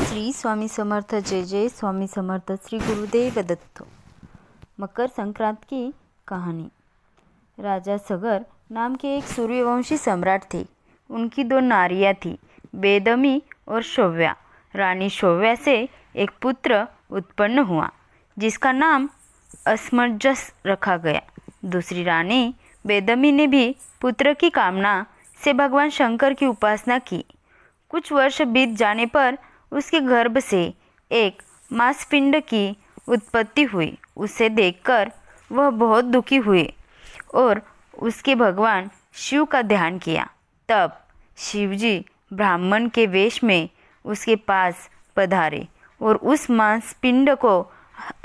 श्री स्वामी समर्थ। जय जय स्वामी समर्थ। श्री गुरुदेव दत्त। मकर संक्रांत की कहानी। राजा सगर नाम के एक सूर्यवंशी सम्राट थे। उनकी दो नारियां थीं, बेदमी और शौव्या। रानी शौव्या से एक पुत्र उत्पन्न हुआ जिसका नाम असमंजस रखा गया। दूसरी रानी बेदमी ने भी पुत्र की कामना से भगवान शंकर की उपासना की। कुछ वर्ष बीत जाने पर उसके गर्भ से एक मांसपिंड की उत्पत्ति हुई। उसे देखकर वह बहुत दुखी हुए और उसके भगवान शिव का ध्यान किया। तब शिवजी ब्राह्मण के वेश में उसके पास पधारे और उस मांसपिंड को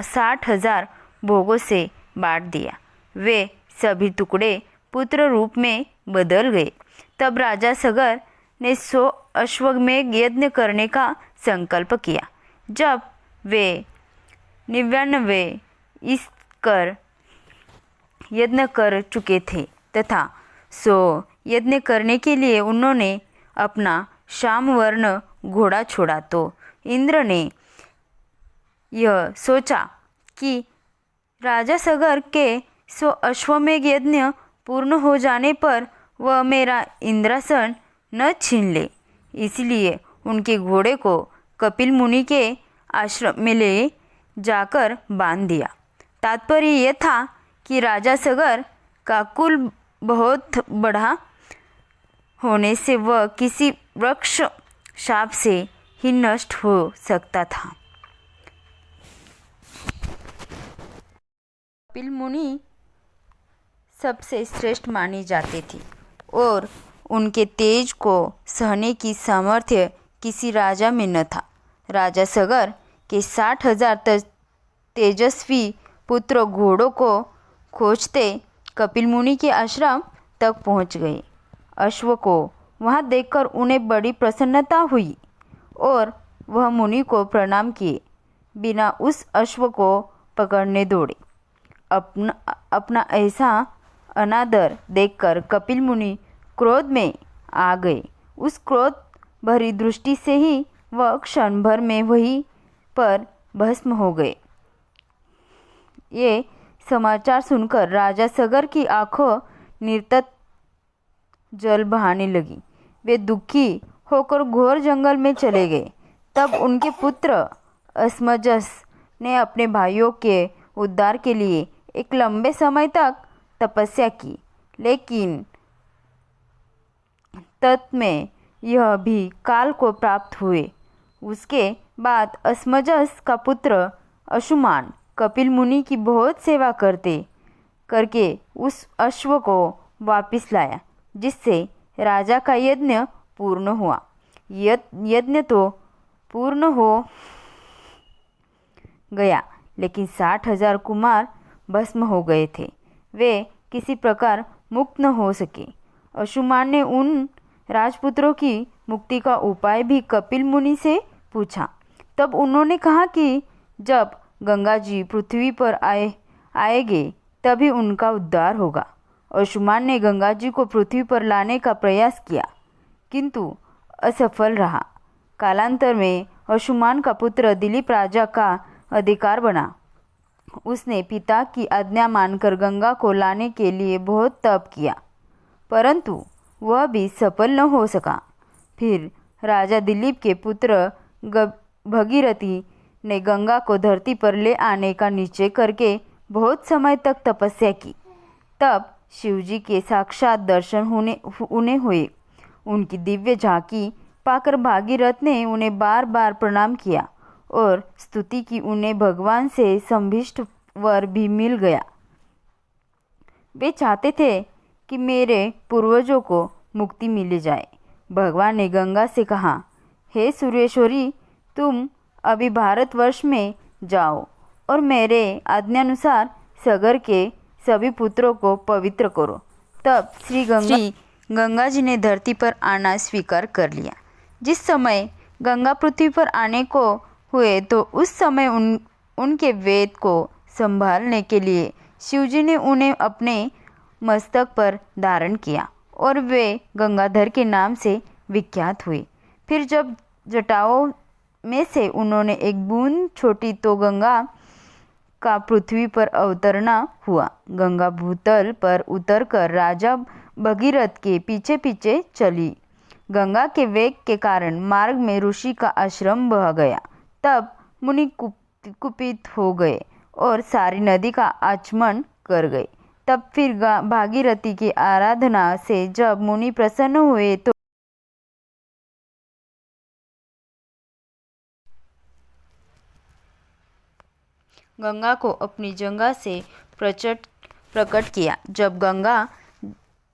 60,000 भोगों से बांट दिया। वे सभी टुकड़े पुत्र रूप में बदल गए। तब राजा सगर ने 100 अश्वमेध यज्ञ करने का संकल्प किया। जब वे 99 इस कर यज्ञ कर चुके थे तथा 100 यज्ञ करने के लिए उन्होंने अपना श्यामवर्ण घोड़ा छोड़ा, तो इंद्र ने यह सोचा कि राजा सगर के 100 अश्वमेध यज्ञ पूर्ण हो जाने पर वह मेरा इंद्रासन न छीन ले, इसलिए उनके घोड़े को कपिल मुनि के आश्रम में ले जाकर बांध दिया। तात्पर्य यह था कि राजा सगर का कुल बहुत बड़ा होने से वह किसी वृक्ष शाप से ही नष्ट हो सकता था। कपिल मुनि सबसे श्रेष्ठ मानी जाती थी और उनके तेज को सहने की सामर्थ्य किसी राजा में न था। राजा सगर के 60,000 तेजस्वी पुत्र घोड़ों को खोजते कपिल मुनि के आश्रम तक पहुंच गए। अश्व को वहां देखकर उन्हें बड़ी प्रसन्नता हुई और वह मुनि को प्रणाम किए बिना उस अश्व को पकड़ने दौड़े। अपना ऐसा अनादर देखकर कपिल मुनि क्रोध में आ गए। उस क्रोध भरी दृष्टि से ही वह क्षण भर में वहीं पर भस्म हो गए। ये समाचार सुनकर राजा सगर की आंखों निर्तत जल बहाने लगी। वे दुखी होकर घोर जंगल में चले गए। तब उनके पुत्र असमंजस ने अपने भाइयों के उद्धार के लिए एक लंबे समय तक तपस्या की, लेकिन तत् में यह भी काल को प्राप्त हुए। उसके बाद असमंजस का पुत्र अंशुमान कपिल मुनि की बहुत सेवा करके उस अश्व को वापस लाया, जिससे राजा का यज्ञ पूर्ण हुआ। यज्ञ तो पूर्ण हो गया, लेकिन 60,000 कुमार भस्म हो गए थे। वे किसी प्रकार मुक्त न हो सके। अंशुमान ने उन राजपुत्रों की मुक्ति का उपाय भी कपिल मुनि से पूछा। तब उन्होंने कहा कि जब गंगा जी पृथ्वी पर आएंगे तभी उनका उद्धार होगा। अंशुमान ने गंगा जी को पृथ्वी पर लाने का प्रयास किया, किंतु असफल रहा। कालांतर में अंशुमान का पुत्र दिलीप राजा का अधिकार बना। उसने पिता की आज्ञा मानकर गंगा को लाने के लिए बहुत तप किया, परंतु वह भी सफल न हो सका। फिर राजा दिलीप के पुत्र भगीरथी ने गंगा को धरती पर ले आने का निश्चय करके बहुत समय तक तपस्या की। तब शिवजी के साक्षात दर्शन उन्हें हुए। उनकी दिव्य झांकी पाकर भागीरथ ने उन्हें बार बार प्रणाम किया और स्तुति की। उन्हें भगवान से संभिष्ट वर भी मिल गया। वे चाहते थे कि मेरे पूर्वजों को मुक्ति मिल जाए। भगवान ने गंगा से कहा, हे सूर्येश्वरी, तुम अभी भारतवर्ष में जाओ और मेरे आज्ञानुसार सगर के सभी पुत्रों को पवित्र करो। तब श्री गंगा जी ने धरती पर आना स्वीकार कर लिया। जिस समय गंगा पृथ्वी पर आने को हुए तो उस समय उनके वेद को संभालने के लिए शिवजी ने उन्हें अपने मस्तक पर धारण किया और वे गंगाधर के नाम से विख्यात हुए। फिर जब जटाओं में से उन्होंने एक बूंद छोटी तो गंगा का पृथ्वी पर अवतरना हुआ। गंगा भूतल पर उतरकर राजा भगीरथ के पीछे पीछे चली। गंगा के वेग के कारण मार्ग में ऋषि का आश्रम बह गया। तब मुनि कुपित हो गए और सारी नदी का आचमन कर गए। तब फिर भागीरथी की आराधना से जब मुनि प्रसन्न हुए तो गंगा को अपनी जंघा से प्रकट किया। जब गंगा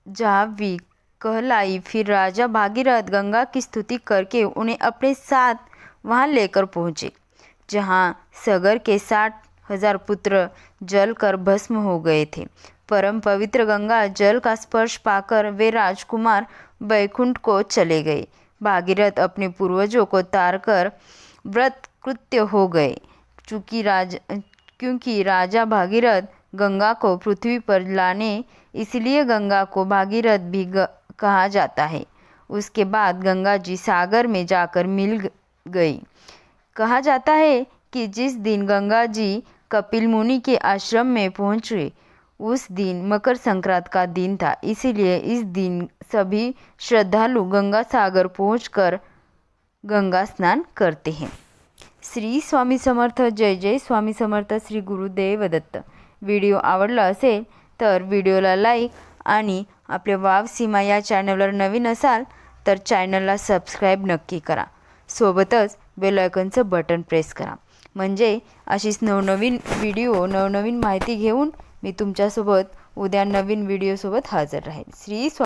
जाह्नवी कहलाई, फिर राजा भागीरथ गंगा की स्तुति करके उन्हें अपने साथ वहां लेकर पहुंचे, जहां सगर के 60,000 पुत्र जल कर भस्म हो गए थे। परम पवित्र गंगा जल का स्पर्श पाकर वे राजकुमार वैकुंठ को चले गए। भागीरथ अपने पूर्वजों को तारकर व्रत कृत्य हो गए। क्योंकि राजा भागीरथ गंगा को पृथ्वी पर लाने, इसलिए गंगा को भागीरथ भी कहा जाता है। उसके बाद गंगा जी सागर में जाकर मिल गई। कहा जाता है कि जिस दिन गंगा जी कपिल मुनि के आश्रम में पहुंचे, उस दिन मकर संक्रांत का दिन था। इसीलिए इस दिन सभी श्रद्धालु गंगा सागर पहुंचकर गंगा स्नान करते हैं। श्री स्वामी समर्थ. जय जय स्वामी समर्थ. श्री गुरुदेव दत्त. व्हिडिओ आवडला असेल तर व्हिडिओला लाईक आणि आपल्या वाव सीमा या चॅनलवर नवीन असाल तर चॅनलला सबस्क्राईब नक्की करा. सोबतच बेल आयकॉनचं बटन प्रेस करा, म्हणजे अशीच नवनवीन व्हिडिओ, नवनवीन माहिती घेऊन मी तुमच्यासोबत उद्या नवीन व्हिडिओसोबत हजर राहील. श्री